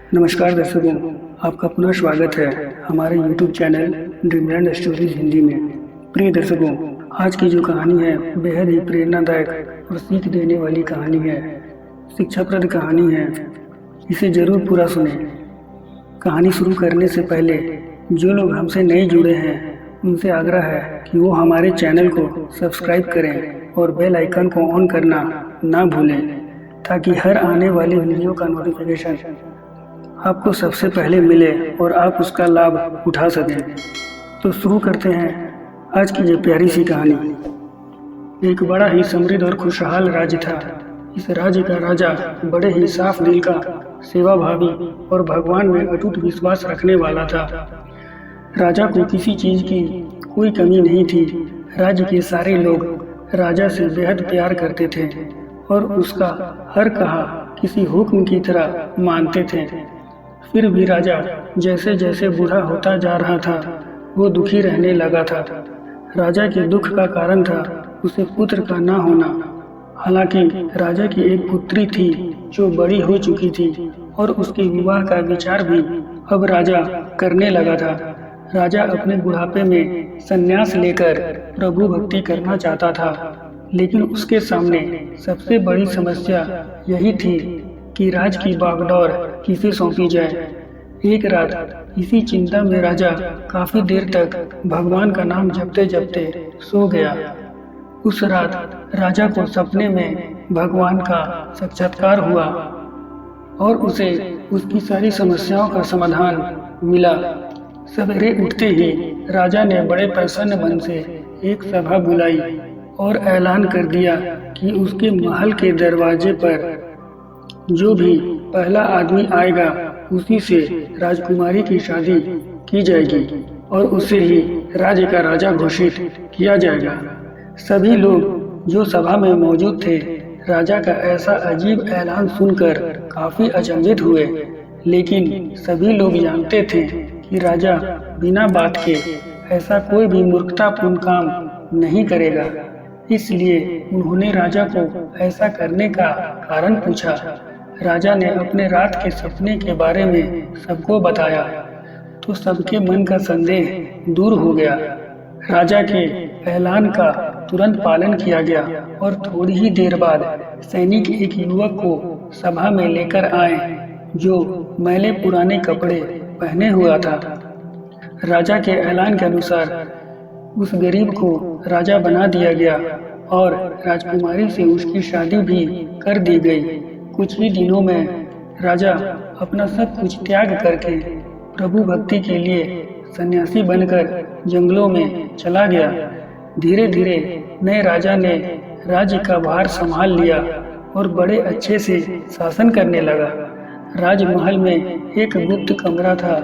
नमस्कार दर्शकों, आपका पुनः स्वागत है हमारे YouTube channel dreamland stories Hindi में। प्रिय दर्शकों, आज की जो कहानी है बेहद ही प्रेरणादायक और सीख देने वाली कहानी है, शिक्षाप्रद कहानी है। इसे जरूर पूरा सुने। कहानी शुरू करने से पहले जो लोग हमसे नए जुड़े हैं उनसे आग्रह है कि वो हमारे चैनल को सब्सक्राइब करें और बेल आइकन को ऑन करना ना भूलें, ताकि हर आने वाली वीडियो का नोटिफिकेशन आपको सबसे पहले मिले और आप उसका लाभ उठा सकें। तो शुरू करते हैं आज की ये प्यारी सी कहानी। एक बड़ा ही समृद्ध और खुशहाल राज्य था। इस राज्य का राजा बड़े ही साफ दिल का, सेवाभावी और भगवान में अटूट विश्वास रखने वाला था। राजा को किसी चीज की कोई कमी नहीं थी। राज्य के सारे लोग राजा से बेहद प्यार करते थे और उसका हर कहा किसी हुक्म की तरह मानते थे। फिर भी राजा जैसे जैसे बूढ़ा होता जा रहा था वो दुखी रहने लगा था। राजा के दुख का कारण था उसे पुत्र का ना होना। हालांकि राजा की एक पुत्री थी जो बड़ी हो चुकी थी और उसके विवाह का विचार भी अब राजा करने लगा था। राजा अपने बुढ़ापे में संन्यास लेकर प्रभु भक्ति करना चाहता था, लेकिन उसके सामने सबसे बड़ी समस्या यही थी कि राज की बागडोर किसे सौंपी जाए। एक रात इसी चिंता में राजा काफी देर तक भगवान का नाम जपते जपते सो गया। उस रात राजा को सपने में भगवान का साक्षात्कार हुआ और उसे उसकी सारी समस्याओं का समाधान मिला। सवेरे उठते ही राजा ने बड़े प्रसन्न मन से एक सभा बुलाई और ऐलान कर दिया कि उसके महल के दरवाजे पर जो भी पहला आदमी आएगा उसी से राजकुमारी की शादी की जाएगी और उसे ही राज्य का राजा घोषित किया जाएगा। सभी लोग जो सभा में मौजूद थे राजा का ऐसा अजीब ऐलान सुनकर काफी अचंभित हुए, लेकिन सभी लोग जानते थे कि राजा बिना बात के ऐसा कोई भी मूर्खतापूर्ण काम नहीं करेगा। इसलिए उन्होंने राजा को ऐसा करने का कारण पूछा। राजा ने अपने रात के सपने के बारे में सबको बताया तो सबके मन का संदेह दूर हो गया। राजा के ऐलान का तुरंत पालन किया गया और थोड़ी ही देर बाद सैनिक एक युवक को सभा में लेकर आए जो मैले पुराने कपड़े पहने हुआ था। राजा के ऐलान के अनुसार उस गरीब को राजा बना दिया गया और राजकुमारी से उसकी शादी भी कर दी गई। कुछ ही दिनों में राजा अपना सब कुछ त्याग करके प्रभु भक्ति के लिए सन्यासी बनकर जंगलों में चला गया। धीरे धीरे नए राजा ने राज्य का भार संभाल लिया और बड़े अच्छे से शासन करने लगा। राजमहल में एक गुप्त कमरा था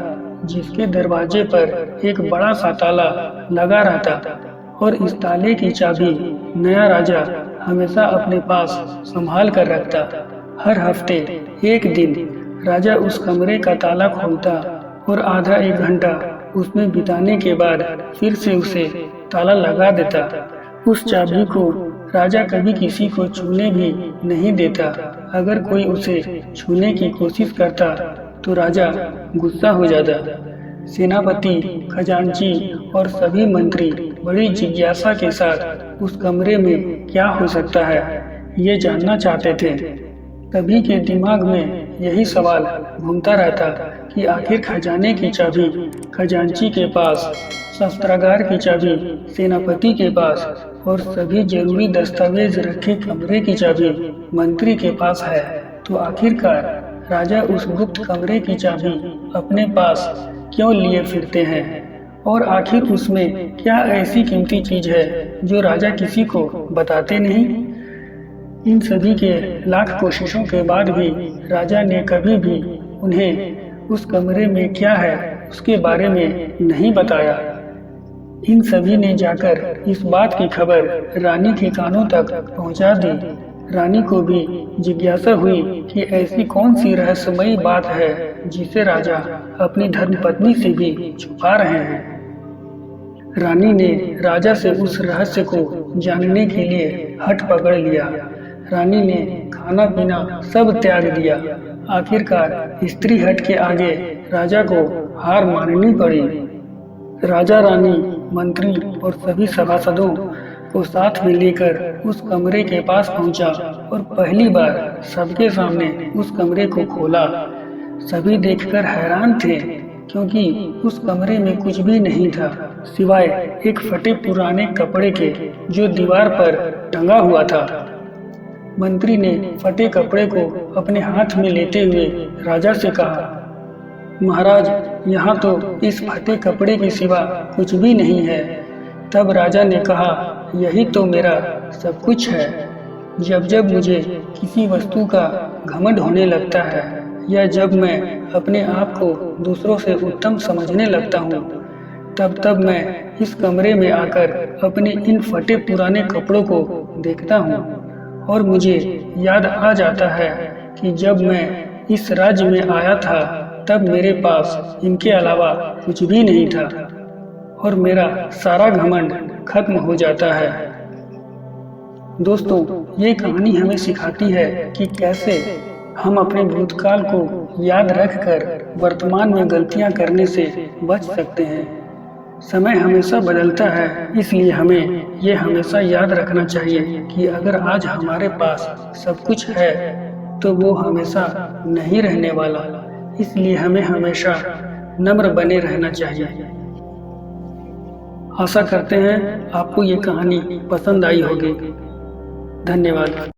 जिसके दरवाजे पर एक बड़ा सा ताला लगा रहता और इस ताले की चाबी नया राजा हमेशा अपने पास संभाल कर रखता। हर हफ्ते एक दिन राजा उस कमरे का ताला खोलता और आधा एक घंटा उसमें बिताने के बाद फिर से उसे ताला लगा देता। उस चाबी को राजा कभी किसी को छूने भी नहीं देता। अगर कोई उसे छूने की कोशिश करता तो राजा गुस्सा हो जाता। सेनापति, खजांची और सभी मंत्री बड़ी जिज्ञासा के साथ उस कमरे में क्या हो सकता है ये जानना चाहते थे। सभी के दिमाग में यही सवाल घूमता रहता कि आखिर खजाने की चाबी खजांची के पास, शस्त्रागार की चाबी सेनापति के पास और सभी जरूरी दस्तावेज रखे कमरे की चाबी मंत्री के पास है, तो आखिरकार राजा उस गुप्त कमरे की चाबी अपने पास क्यों लिए फिरते हैं और आखिर उसमें क्या ऐसी कीमती चीज है जो राजा किसी को बताते नहीं। इन सभी के लाख कोशिशों के बाद भी राजा ने कभी भी उन्हें उस कमरे में क्या है उसके बारे में नहीं बताया। इन सभी ने जाकर इस बात की खबर रानी के कानों तक पहुंचा दी। रानी को भी जिज्ञासा हुई कि ऐसी कौन सी रहस्यमयी बात है जिसे राजा अपनी धर्मपत्नी से भी छुपा रहे हैं। रानी ने राजा से उस रहस्य को जानने के लिए हठ पकड़ लिया। रानी ने खाना पीना सब त्याग दिया। आखिरकार स्त्री हट के आगे राजा को हार माननी पड़ी। राजा रानी, मंत्री और सभी सभासदों को साथ में लेकर उस कमरे के पास पहुंचा और पहली बार सबके सामने उस कमरे को खोला। सभी देखकर हैरान थे, क्योंकि उस कमरे में कुछ भी नहीं था सिवाय एक फटे पुराने कपड़े के जो दीवार पर टंगा हुआ था। मंत्री ने फटे कपड़े को अपने हाथ में लेते हुए राजा से कहा, महाराज, यहाँ तो इस फटे कपड़े के सिवा कुछ भी नहीं है। तब राजा ने कहा, यही तो मेरा सब कुछ है। जब जब मुझे किसी वस्तु का घमंड होने लगता है या जब मैं अपने आप को दूसरों से उत्तम समझने लगता हूँ, तब तब मैं इस कमरे में आकर अपने इन फटे पुराने कपड़ों को देखता हूँ और मुझे याद आ जाता है कि जब मैं इस राज्य में आया था तब मेरे पास इनके अलावा कुछ भी नहीं था और मेरा सारा घमंड खत्म हो जाता है। दोस्तों, ये कहानी हमें सिखाती है कि कैसे हम अपने भूतकाल को याद रखकर वर्तमान में गलतियां करने से बच सकते हैं। समय हमेशा बदलता है, इसलिए हमें ये हमेशा याद रखना चाहिए कि अगर आज हमारे पास सब कुछ है तो वो हमेशा नहीं रहने वाला। इसलिए हमें हमेशा नम्र बने रहना चाहिए। आशा करते हैं आपको ये कहानी पसंद आई होगी। धन्यवाद।